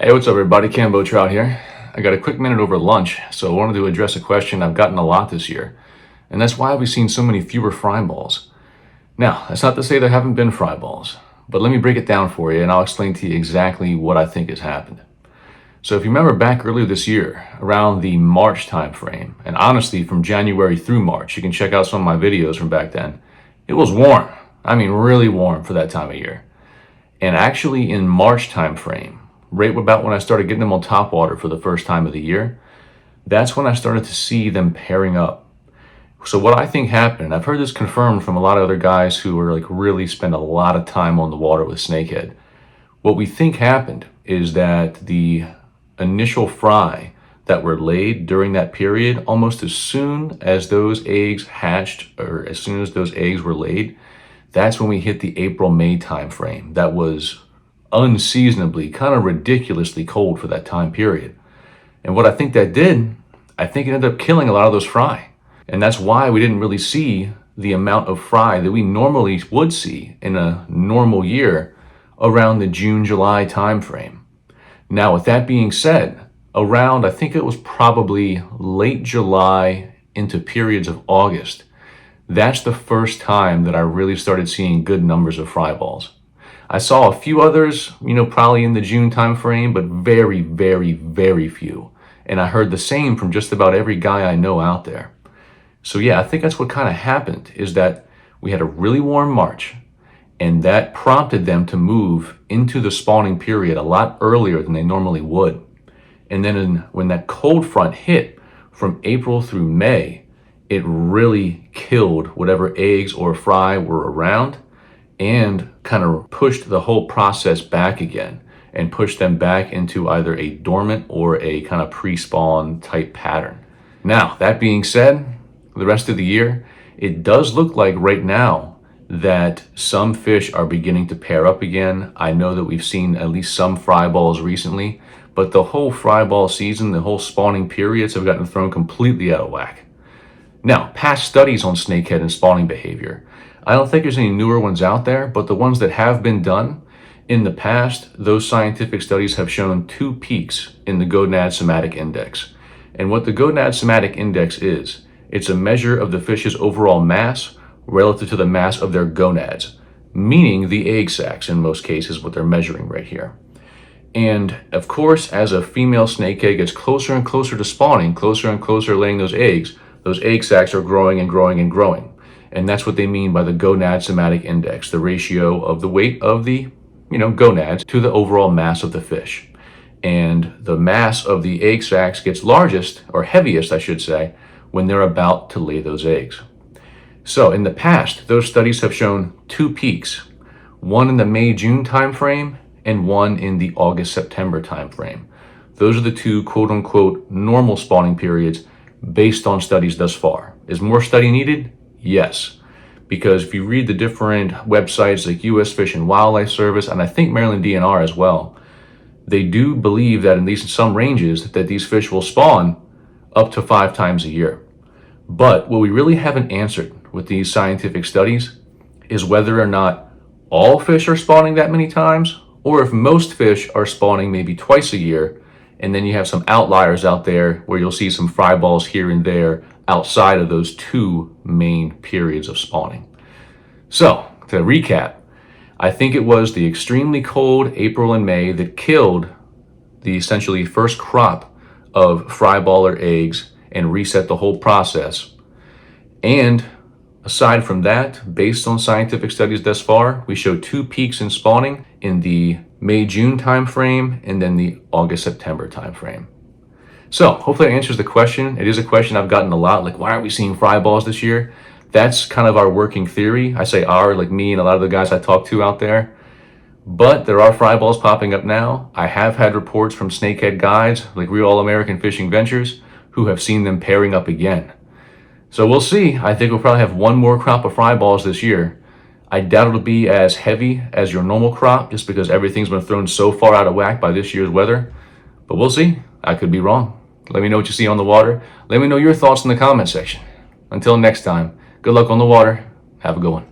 Hey, what's up everybody? Kambotrout here. I got a quick minute over lunch, so I wanted to address a question I've gotten a lot this year, and that's why we've seen so many fewer fry balls. Now, that's not to say there haven't been fry balls, but let me break it down for you and I'll explain to you exactly what I think has happened. So if you remember back earlier this year, around the March time frame, and honestly from January through March, you can check out some of my videos from back then, it was warm. I mean really warm for that time of year. And actually in March time frame, right about when I started getting them on top water for the first time of the year, that's when I started to see them pairing up. So what I think happened, and I've heard this confirmed from a lot of other guys who are really spend a lot of time on the water with snakehead. What we think happened is that the initial fry that were laid during that period, almost as soon as those eggs hatched, or as soon as those eggs were laid, that's when we hit the April-May time frame. That was unseasonably, kind of ridiculously cold for that time period. And what I think that did, I think it ended up killing a lot of those fry. And that's why we didn't really see the amount of fry that we normally would see in a normal year around the June, July time frame. Now, with that being said, around, I think it was probably late July into periods of August, that's the first time that I really started seeing good numbers of fry balls. I saw a few others, probably in the June time frame, but very, very, very few. And I heard the same from just about every guy I know out there. So yeah, I think that's what kind of happened, is that we had a really warm March, and that prompted them to move into the spawning period a lot earlier than they normally would. And then when that cold front hit from April through May, it really killed whatever eggs or fry were around, and kind of pushed the whole process back again and pushed them back into either a dormant or a kind of pre-spawn type pattern. Now, that being said, the rest of the year, it does look like right now that some fish are beginning to pair up again. I know that we've seen at least some fry balls recently, but the whole fry ball season, the whole spawning periods have gotten thrown completely out of whack. Now, past studies on snakehead and spawning behavior, I don't think there's any newer ones out there, but the ones that have been done in the past, those scientific studies have shown 2 peaks in the gonad somatic index. And what the gonad somatic index is, it's a measure of the fish's overall mass relative to the mass of their gonads, meaning the egg sacs in most cases, what they're measuring right here. And of course, as a female snakehead gets closer and closer to spawning, closer and closer laying those egg sacs are growing and growing and growing. And that's what they mean by the gonad somatic index, the ratio of the weight of the, gonads to the overall mass of the fish. And the mass of the egg sacs gets largest, or heaviest, I should say, when they're about to lay those eggs. So in the past, those studies have shown 2 peaks, one in the May-June timeframe and one in the August-September timeframe. Those are the 2 quote-unquote normal spawning periods based on studies thus far. Is more study needed? Yes, because if you read the different websites like U.S. Fish and Wildlife Service, and I think Maryland DNR as well, they do believe that in these some ranges that these fish will spawn up to 5 times a year. But what we really haven't answered with these scientific studies is whether or not all fish are spawning that many times, or if most fish are spawning maybe twice a year, and then you have some outliers out there where you'll see some fry balls here and there outside of those 2 main periods of spawning. So, to recap, I think it was the extremely cold April and May that killed the essentially first crop of fry baller eggs and reset the whole process. And aside from that, based on scientific studies thus far, we show 2 peaks in spawning in the May-June timeframe and then the August-September timeframe. So hopefully that answers the question. It is a question I've gotten a lot, like why aren't we seeing fry balls this year? That's kind of our working theory. I say our, like me and a lot of the guys I talk to out there. But there are fry balls popping up now. I have had reports from snakehead guides, like Real All American Fishing Ventures, who have seen them pairing up again. So we'll see. I think we'll probably have one more crop of fry balls this year. I doubt it'll be as heavy as your normal crop, just because everything's been thrown so far out of whack by this year's weather. But we'll see. I could be wrong. Let me know what you see on the water. Let me know your thoughts in the comment section. Until next time, good luck on the water. Have a good one.